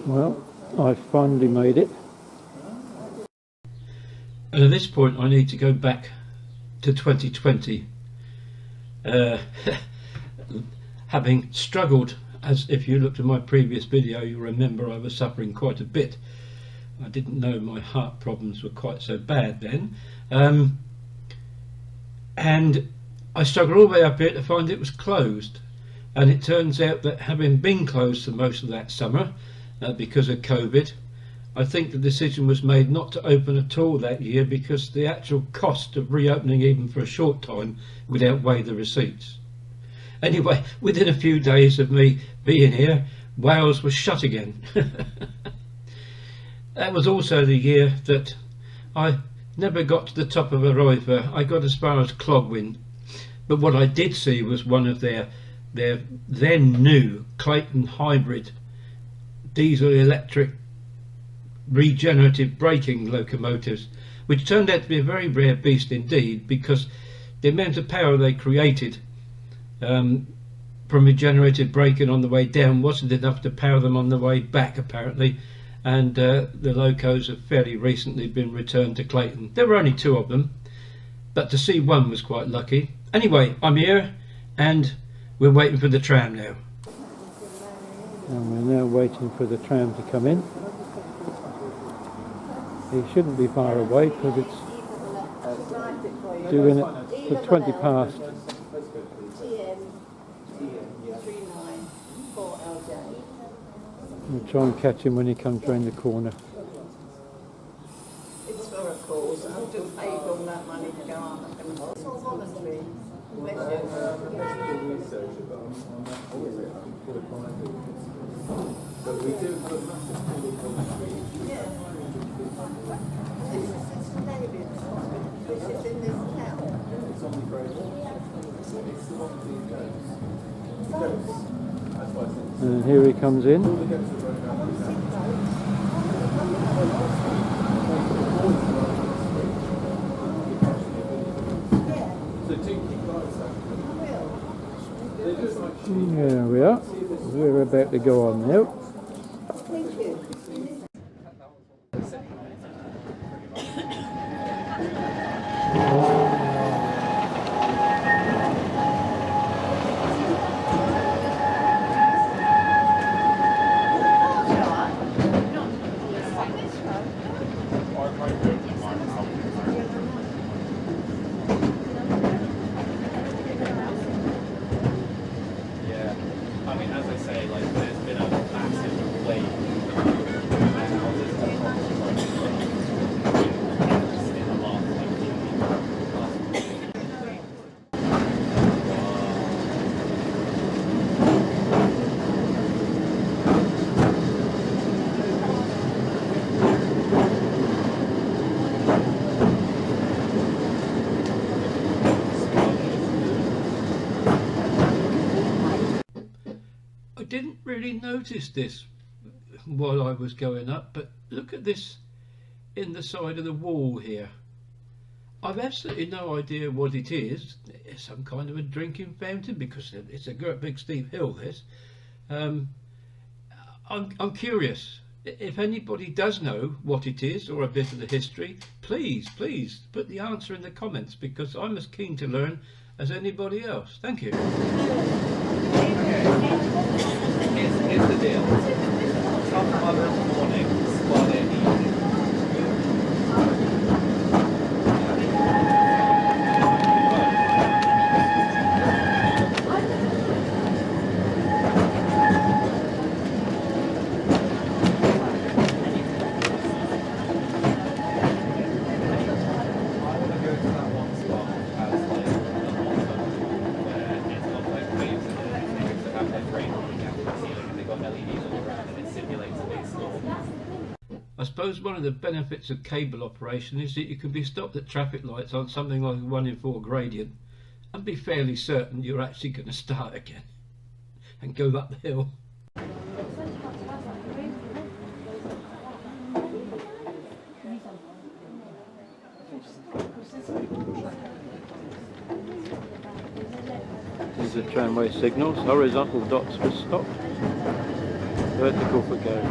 Well, I've finally made it. And at this point I need to go back to 2020. Having struggled, as if you looked at my previous video you remember I was suffering quite a bit. I didn't know my heart problems were quite so bad then. And I struggled all the way up here to find it was closed. And it turns out that having been closed for most of that summer because of COVID, I think the decision was made not to open at all that year because the actual cost of reopening even for a short time would outweigh the receipts. Anyway, within a few days of me being here, Wales was shut again. That was also the year that I never got to the top of a river. I got as far as Clogwyn, but what I did see was one of their then new Clayton hybrid diesel electric regenerative braking locomotives, which turned out to be a very rare beast indeed, because the amount of power they created from regenerative braking on the way down wasn't enough to power them on the way back apparently, and the locos have fairly recently been returned to Clayton. There were only two of them, but to see one was quite lucky. Anyway, I'm here and we're waiting for the tram now. And we're now waiting for the tram to come in. He shouldn't be far away because it's doing it for 20 past. We'll try and catch him when he comes round the corner. It's for a cause. I've just paid all that money to go on. It's all voluntary. But we do have a massive pool of voluntary. Yeah. This is David. This is in this town. It's on the Great Orme. It's the one with the goats. That's why I said. And here he comes in. All the goats are running around the town. So do keep lights out. They're just like sheep. There we are. We're about to go on now. Thank you. I mean, as I say, like, there's been a massive wave of houses in the last, like, few I didn't really notice this while I was going up, but look at this in the side of the wall here. I've absolutely no idea what it is. It's some kind of a drinking fountain because it's a great big steep hill, this. I'm curious. If anybody does know what it is or a bit of the history, please put the answer in the comments, because I'm as keen to learn as anybody else. Thank you. Here's the deal. Some other mornings while they're eating. I suppose one of the benefits of cable operation is that you can be stopped at traffic lights on something like a 1 in 4 gradient and be fairly certain you're actually going to start again and go up the hill. These are tramway signals. Horizontal dots for stop, vertical for go.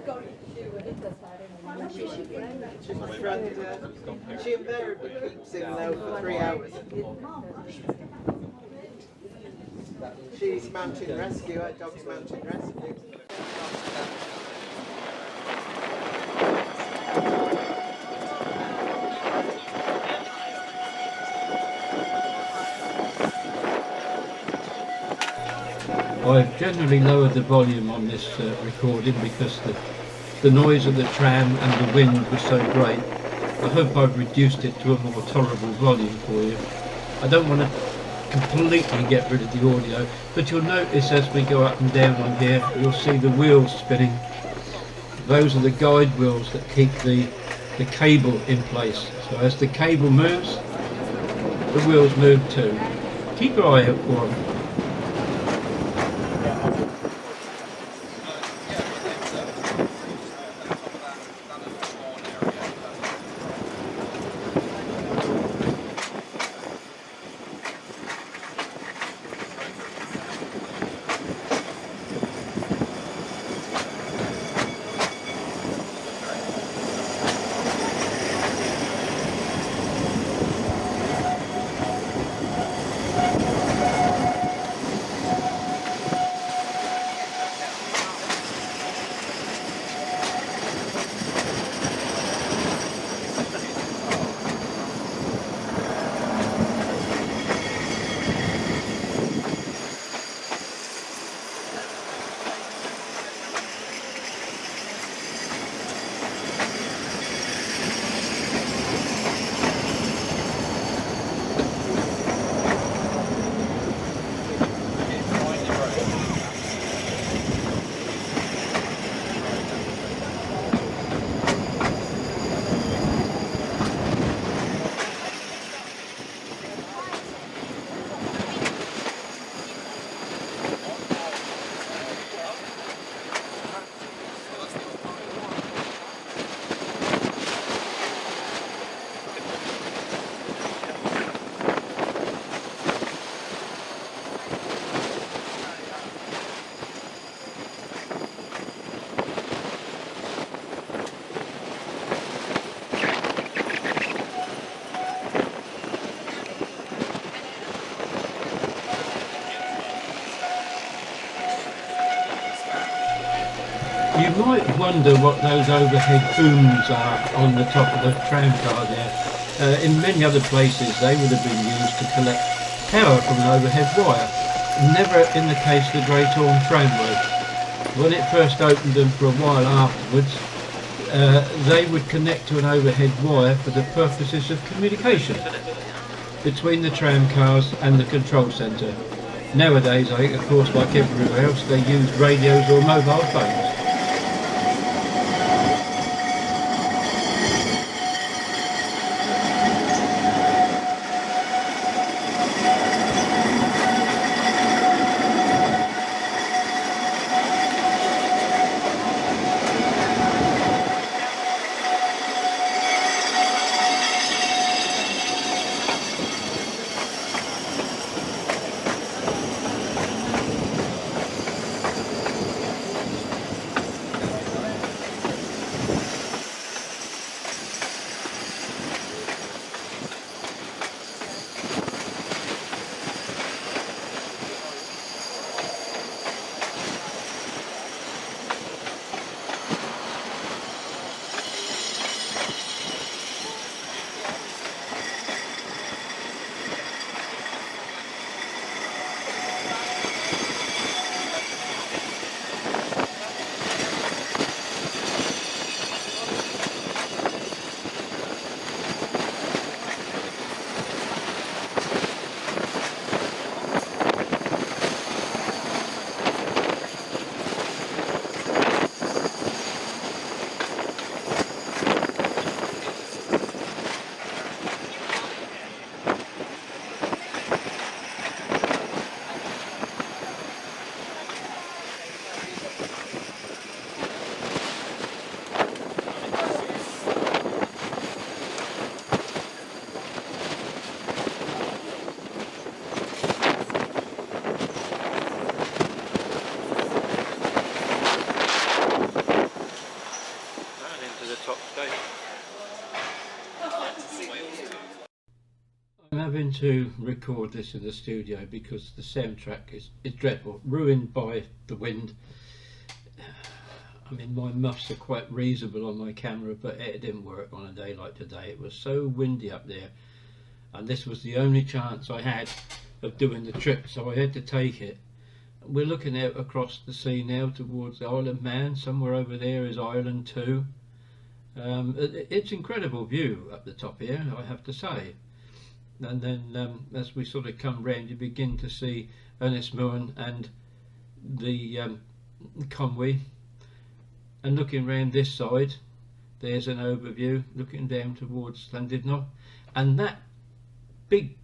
She's my friend. She invariably keeps him there for 3 hours. She's mountain rescue, her dog's mountain rescue. I've generally lowered the volume on this recording because the noise of the tram and the wind was so great. I hope I've reduced it to a more tolerable volume for you. I don't want to completely get rid of the audio, but you'll notice as we go up and down on here, you'll see the wheels spinning. Those are the guide wheels that keep the cable in place. So as the cable moves, the wheels move too. Keep your eye out for them. You might wonder what those overhead booms are on the top of the tram car there. In many other places they would have been used to collect power from an overhead wire. Never in the case of the Great Orme Tramway. When it first opened and for a while afterwards, they would connect to an overhead wire for the purposes of communication between the tram cars and the control centre. Nowadays, of course, like everywhere else, they use radios or mobile phones. having to record this in the studio because the soundtrack is dreadful, ruined by the wind. I mean, my muffs are quite reasonable on my camera, but it didn't work on a day like today. It was so windy up there, and this was the only chance I had of doing the trip, so I had to take it. We're looking out across the sea now towards the Isle of Man. Somewhere over there is Ireland too. It's incredible view up the top here, I have to say. And then as we sort of come round, you begin to see Ynysmore and the Conwy. And looking round this side, there's an overview looking down towards Llandudno, and that big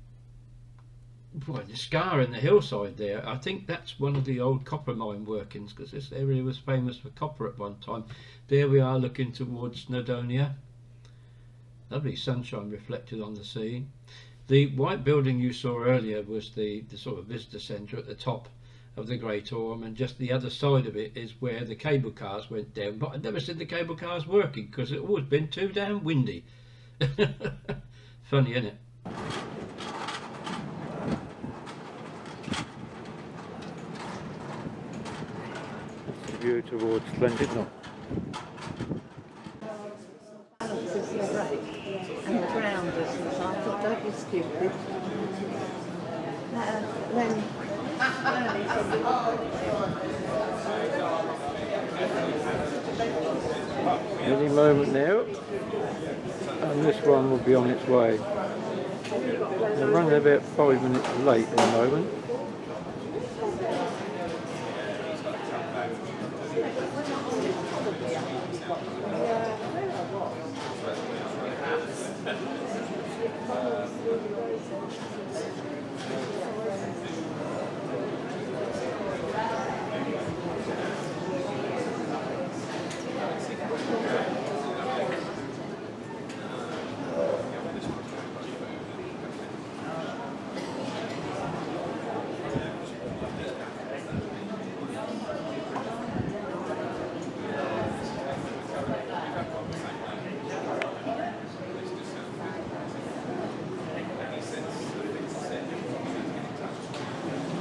the scar in the hillside there, I think that's one of the old copper mine workings, because this area was famous for copper at one time. There we are looking towards Snowdonia. Lovely sunshine reflected on the sea. The white building you saw earlier was the sort of visitor centre at the top of the Great Orme, and just the other side of it is where the cable cars went down. But I've never seen the cable cars working because it's always been too damn windy. Funny, isn't it? That's the view towards Llandudno. Balance is so great, and the ground is, so I thought that was stupid. Then Any moment now, and this one will be on its way. They're running about 5 minutes late at the moment.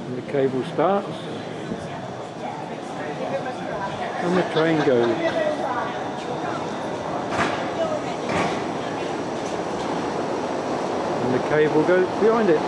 And the cable starts, and the train goes. And the cable goes behind it.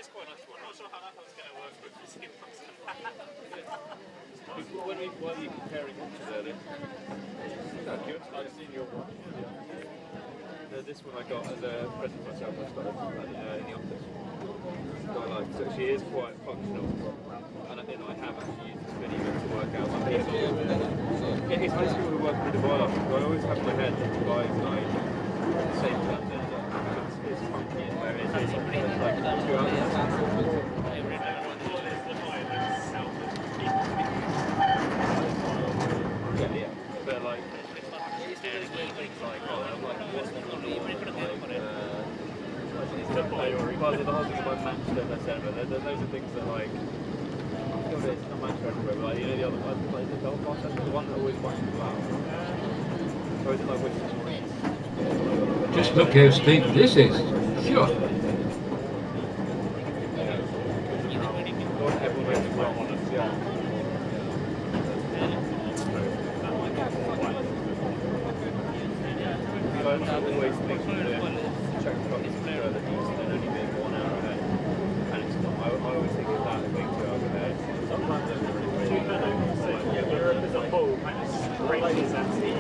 it's quite a nice one. I'm not sure how that one's going to work with the skin box. When are you comparing them to earlier? That's good. I've seen your one. This one I got as a present for myself. I got in the office. Quite like. So she is quite functional, and I have actually used this video to work out my people. It's basically what I work with the dial. I always have in my head that the guy is like the same standard. It's funky in where it's like 2 hours. Yeah, but like, it's like, oh, I'm like, what's the part of the whole thing about Manchester, etc. Those are things that like, it's not Manchester everywhere, but like, you know, the other part, like the whole process, the one that always wants to out. Or is it like which? Just look how steep this is. Sure. I always think that check the copies of Mirror that needs to only be 1 hour ahead. And it's not, I always think of that as being 2 hours ahead. Sometimes they're really yeah, Europe as a whole kind of stretches that speed.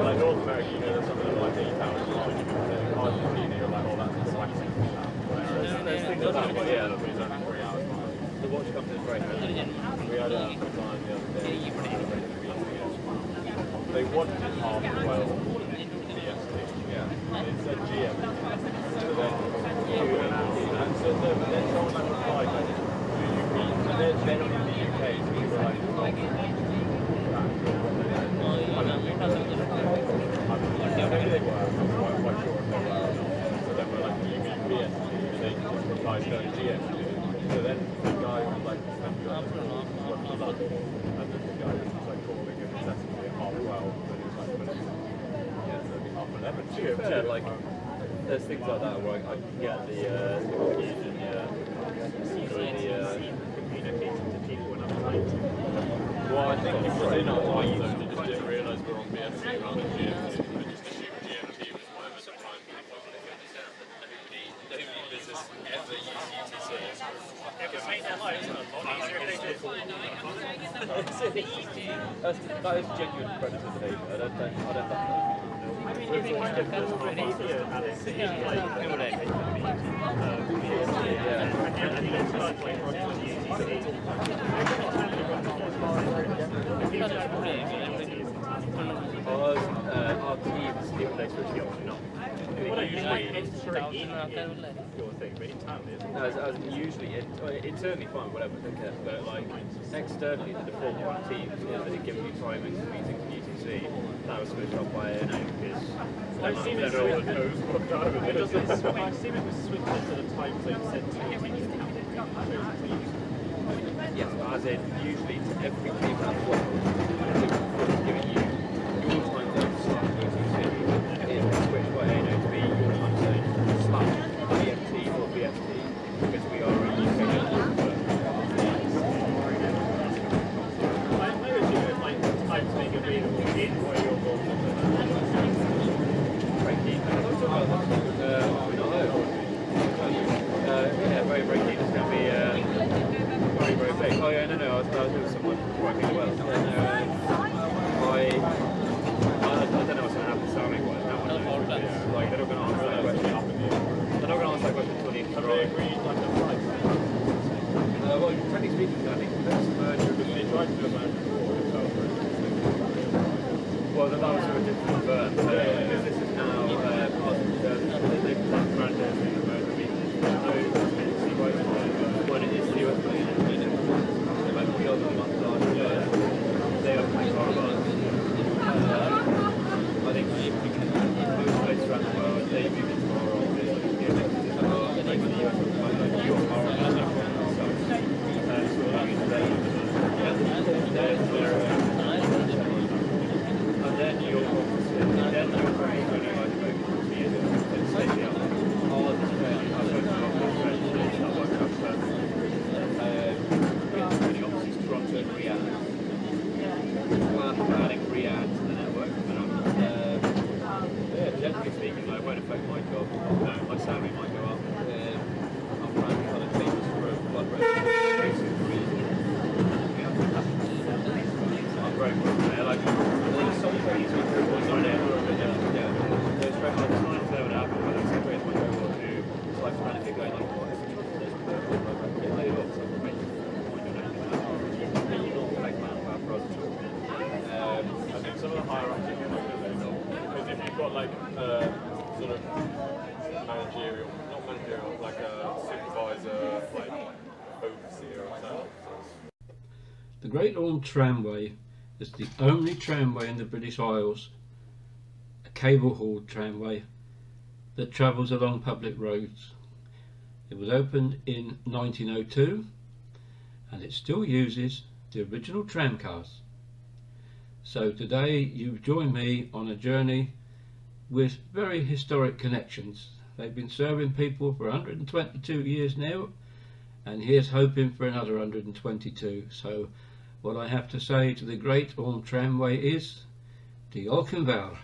Like North America, you know, there's some of them like 8 hours. Argentina, you're like, oh, that's waxing. There's things like that, yeah, that means only 3 hours. The watch comes in very heavy. We had a client the other day. They wanted it half 12 DST. Yeah. It's a GM. And so then someone like replied, like, and they're not in the UK, so we were like, maybe they were, I'm quite sure if they were. So then we're like, you mean BST, and they just replied, no, GST. So then the guy was like, what was that? And then the guy was like calling it excessively at half 12, but it was like, yeah, so it'd be half 11. To be fair, like, there's things like that where I can get the confusion, communicating to people when I'm trying to. Well, I think it was in our time zone, they just didn't realise we're on BST rather than GMT. They just assumed GMT was whatever the time people want to understand that nobody in business ever use UTC. It would make their lives a lot easier if they did. That is genuine credit to the I don't think. I mean, if you kind of go already, and it's like, our team stipulates which the option not. Usually, it's certainly fine, whatever, but like externally, the default on teams is that it gives you time and meetings in UTC. That was switched off by ANA because I've seen it switch. I've seen it switched to the time zone set to yes, as in usually to every team around the world, it's giving you your time zone slash UTC is switched by ANA to be your time zone slash BMT or BST because we are a UK network. I know it's like times being available in where you're going. Yeah, very, very keen. It's going to be very, very big. Oh yeah, no, I was with someone quite really well. I don't know what's going to happen salary-wise. No one knows. Like, they're not going to answer that question. They're not going to answer that question until the end. Have they agreed like the price? Well, technically speaking, I think that's a merger. They tried to do a merger before. Well, that was through a different firm. Because this is now part of they've branded as being a merger meeting. When it is the US like we are the much larger, they are The Great Orme Tramway is the only tramway in the British Isles, a cable-hauled tramway that travels along public roads. It was opened in 1902 and it still uses the original tramcars. So today you've joined me on a journey with very historic connections. They've been serving people for 122 years now, and here's hoping for another 122. So what I have to say to the Great Orme Tramway is, Diolch yn fawr.